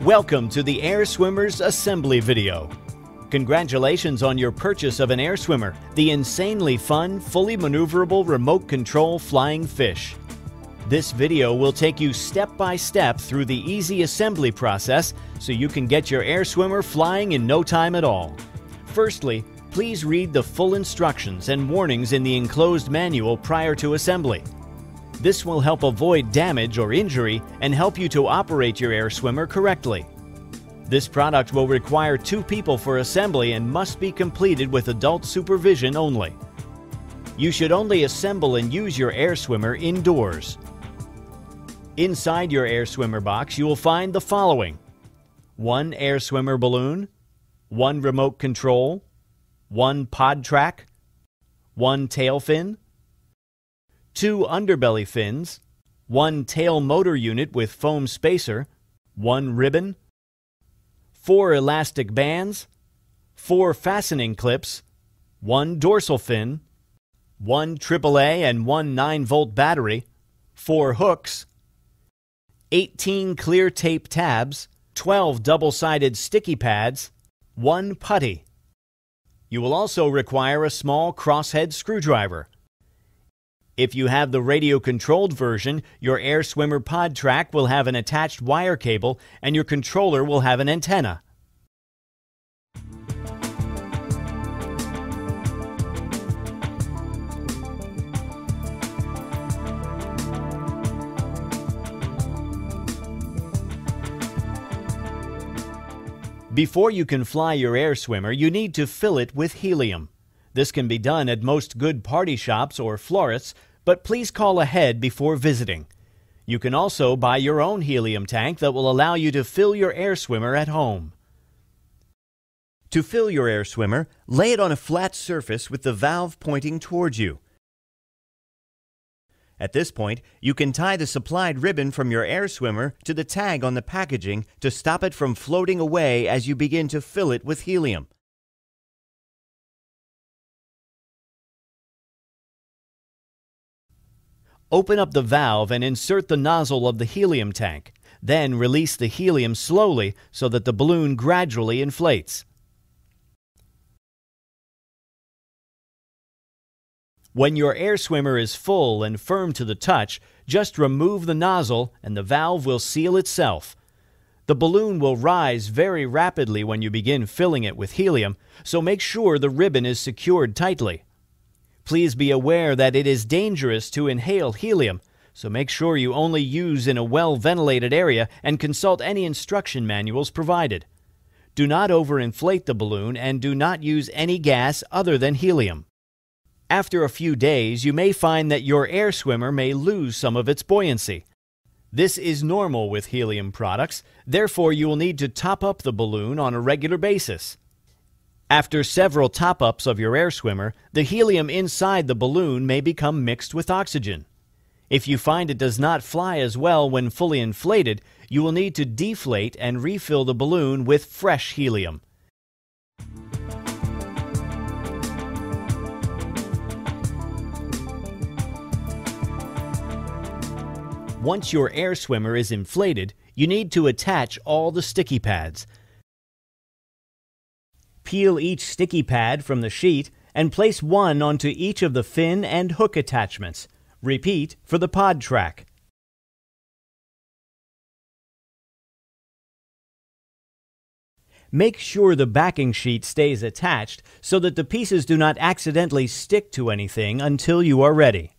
Welcome to the Air Swimmer's assembly video. Congratulations on your purchase of an air swimmer, the insanely fun, fully maneuverable remote control flying fish. This video will take you step by step through the easy assembly process so you can get your air swimmer flying in no time at all. Firstly, please read the full instructions and warnings in the enclosed manual prior to assembly. This will help avoid damage or injury and help you to operate your air swimmer correctly. This product will require 2 people for assembly and must be completed with adult supervision only. You should only assemble and use your air swimmer indoors. Inside your air swimmer box, you will find the following: 1 air swimmer balloon, 1 remote control, 1 pod track, 1 tail fin, 2 underbelly fins, 1 tail motor unit with foam spacer, 1 ribbon, 4 elastic bands, 4 fastening clips, 1 dorsal fin, 1 AAA and 1 9-volt battery, 4 hooks, 18 clear tape tabs, 12 double-sided sticky pads, 1 putty. You will also require a small crosshead screwdriver. If you have the radio-controlled version, your air swimmer pod track will have an attached wire cable and your controller will have an antenna. Before you can fly your air swimmer, you need to fill it with helium. This can be done at most good party shops or florists, but please call ahead before visiting. You can also buy your own helium tank that will allow you to fill your air swimmer at home. To fill your air swimmer, lay it on a flat surface with the valve pointing towards you. At this point, you can tie the supplied ribbon from your air swimmer to the tag on the packaging to stop it from floating away as you begin to fill it with helium. Open up the valve and insert the nozzle of the helium tank. Then release the helium slowly so that the balloon gradually inflates. When your air swimmer is full and firm to the touch, just remove the nozzle and the valve will seal itself. The balloon will rise very rapidly when you begin filling it with helium, so make sure the ribbon is secured tightly. Please be aware that it is dangerous to inhale helium, so make sure you only use in a well-ventilated area and consult any instruction manuals provided. Do not overinflate the balloon and do not use any gas other than helium. After a few days, you may find that your air swimmer may lose some of its buoyancy. This is normal with helium products, therefore you will need to top up the balloon on a regular basis. After several top-ups of your air swimmer, the helium inside the balloon may become mixed with oxygen. If you find it does not fly as well when fully inflated, you will need to deflate and refill the balloon with fresh helium. Once your air swimmer is inflated, you need to attach all the sticky pads. Peel each sticky pad from the sheet and place one onto each of the fin and hook attachments. Repeat for the pod track. Make sure the backing sheet stays attached so that the pieces do not accidentally stick to anything until you are ready.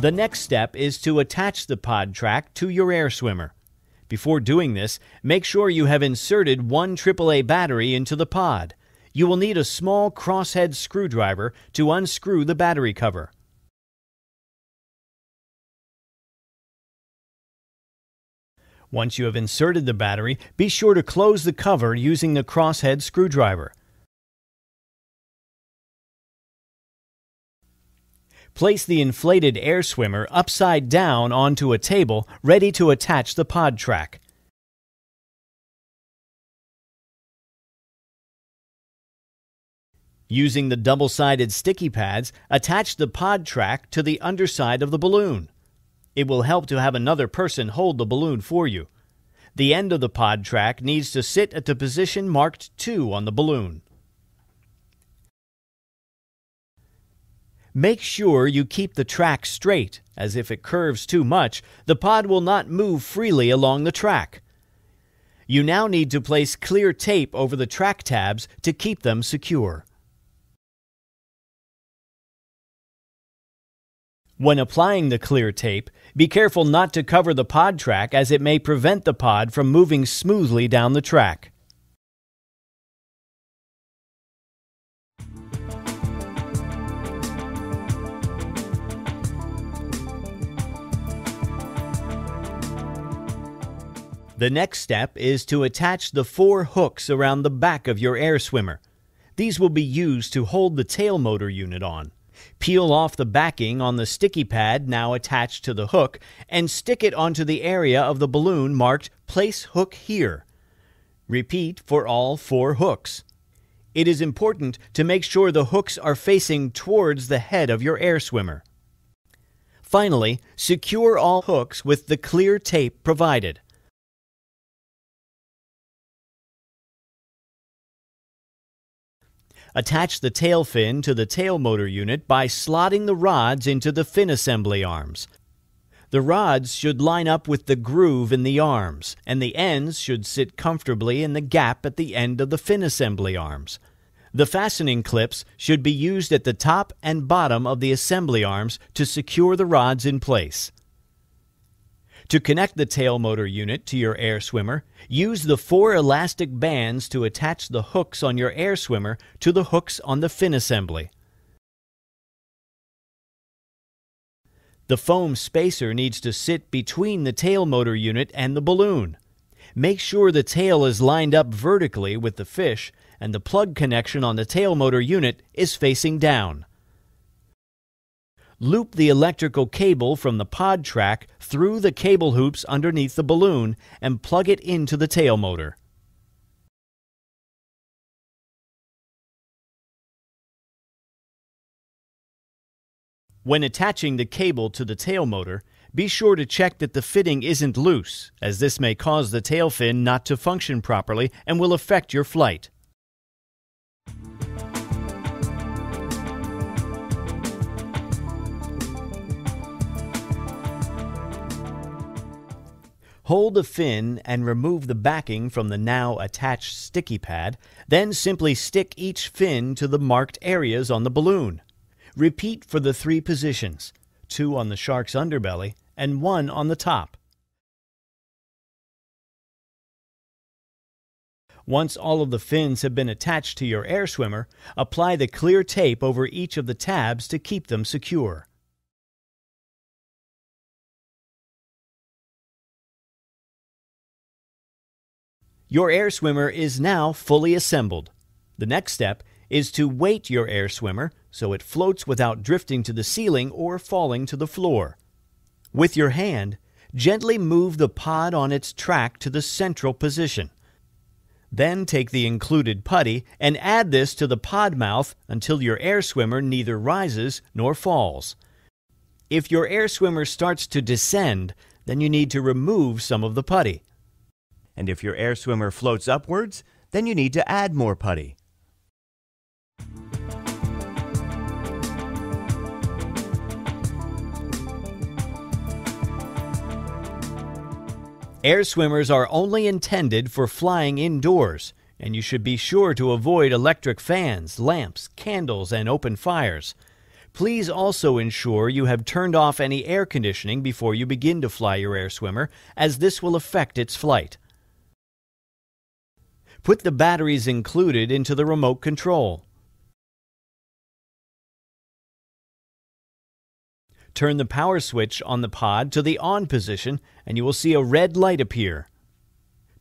The next step is to attach the pod track to your air swimmer. Before doing this, make sure you have inserted 1 AAA battery into the pod. You will need a small crosshead screwdriver to unscrew the battery cover. Once you have inserted the battery, be sure to close the cover using the crosshead screwdriver. Place the inflated air swimmer upside down onto a table ready to attach the pod track. Using the double-sided sticky pads, attach the pod track to the underside of the balloon. It will help to have another person hold the balloon for you. The end of the pod track needs to sit at the position marked 2 on the balloon. Make sure you keep the track straight, as if it curves too much, the pod will not move freely along the track. You now need to place clear tape over the track tabs to keep them secure. When applying the clear tape, be careful not to cover the pod track as it may prevent the pod from moving smoothly down the track. The next step is to attach the 4 hooks around the back of your air swimmer. These will be used to hold the tail motor unit on. Peel off the backing on the sticky pad now attached to the hook and stick it onto the area of the balloon marked "Place hook here." Repeat for all 4 hooks. It is important to make sure the hooks are facing towards the head of your air swimmer. Finally, secure all hooks with the clear tape provided. Attach the tail fin to the tail motor unit by slotting the rods into the fin assembly arms. The rods should line up with the groove in the arms, and the ends should sit comfortably in the gap at the end of the fin assembly arms. The fastening clips should be used at the top and bottom of the assembly arms to secure the rods in place. To connect the tail motor unit to your air swimmer, use the 4 elastic bands to attach the hooks on your air swimmer to the hooks on the fin assembly. The foam spacer needs to sit between the tail motor unit and the balloon. Make sure the tail is lined up vertically with the fish and the plug connection on the tail motor unit is facing down. Loop the electrical cable from the pod track through the cable hoops underneath the balloon and plug it into the tail motor. When attaching the cable to the tail motor, be sure to check that the fitting isn't loose, as this may cause the tail fin not to function properly and will affect your flight. Hold the fin and remove the backing from the now attached sticky pad, then simply stick each fin to the marked areas on the balloon. Repeat for the 3 positions, 2 on the shark's underbelly and 1 on the top. Once all of the fins have been attached to your air swimmer, apply the clear tape over each of the tabs to keep them secure. Your air swimmer is now fully assembled. The next step is to weight your air swimmer so it floats without drifting to the ceiling or falling to the floor. With your hand, gently move the pod on its track to the central position. Then take the included putty and add this to the pod mouth until your air swimmer neither rises nor falls. If your air swimmer starts to descend, then you need to remove some of the putty. And if your air swimmer floats upwards, then you need to add more putty. Air swimmers are only intended for flying indoors, and you should be sure to avoid electric fans, lamps, candles, and open fires. Please also ensure you have turned off any air conditioning before you begin to fly your air swimmer, as this will affect its flight. Put the batteries included into the remote control. Turn the power switch on the pod to the on position and you will see a red light appear.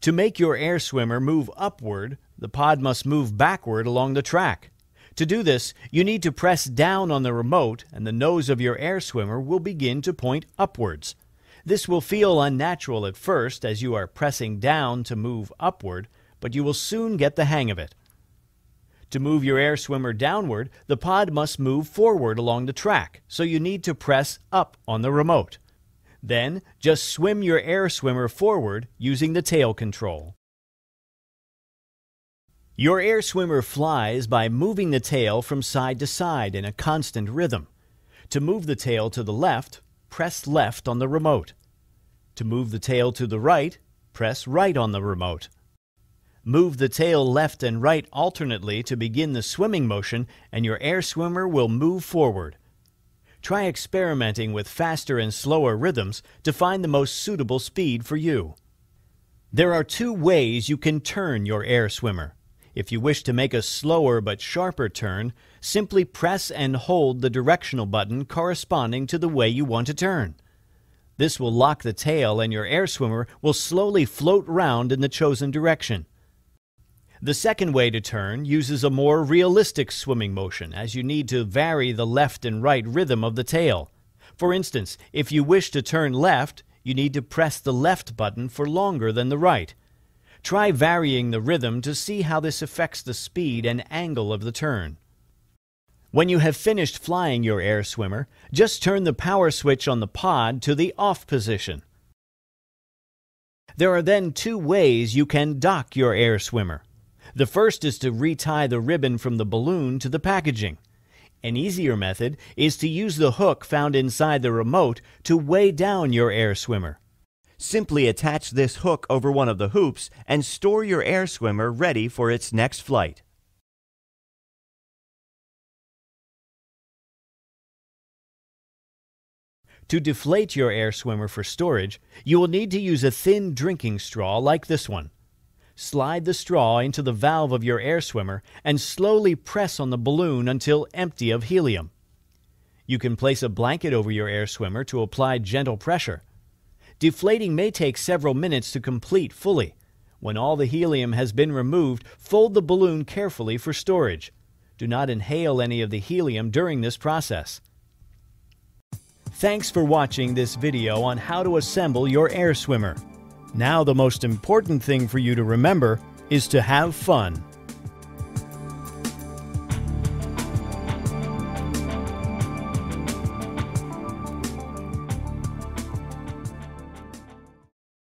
To make your air swimmer move upward, the pod must move backward along the track. To do this, you need to press down on the remote and the nose of your air swimmer will begin to point upwards. This will feel unnatural at first as you are pressing down to move upward, but you will soon get the hang of it. To move your air swimmer downward, the pod must move forward along the track, so you need to press up on the remote. Then, just swim your air swimmer forward using the tail control. Your air swimmer flies by moving the tail from side to side in a constant rhythm. To move the tail to the left, press left on the remote. To move the tail to the right, press right on the remote. Move the tail left and right alternately to begin the swimming motion, and your air swimmer will move forward. Try experimenting with faster and slower rhythms to find the most suitable speed for you. There are two ways you can turn your air swimmer. If you wish to make a slower but sharper turn, simply press and hold the directional button corresponding to the way you want to turn. This will lock the tail and your air swimmer will slowly float round in the chosen direction. The second way to turn uses a more realistic swimming motion, as you need to vary the left and right rhythm of the tail. For instance, if you wish to turn left, you need to press the left button for longer than the right. Try varying the rhythm to see how this affects the speed and angle of the turn. When you have finished flying your air swimmer, just turn the power switch on the pod to the off position. There are then two ways you can dock your air swimmer. The first is to retie the ribbon from the balloon to the packaging. An easier method is to use the hook found inside the remote to weigh down your air swimmer. Simply attach this hook over one of the hoops and store your air swimmer ready for its next flight. To deflate your air swimmer for storage, you will need to use a thin drinking straw like this one. Slide the straw into the valve of your air swimmer and slowly press on the balloon until empty of helium. You can place a blanket over your air swimmer to apply gentle pressure. Deflating may take several minutes to complete fully. When all the helium has been removed, fold the balloon carefully for storage. Do not inhale any of the helium during this process. Thanks for watching this video on how to assemble your air swimmer. Now the most important thing for you to remember is to have fun.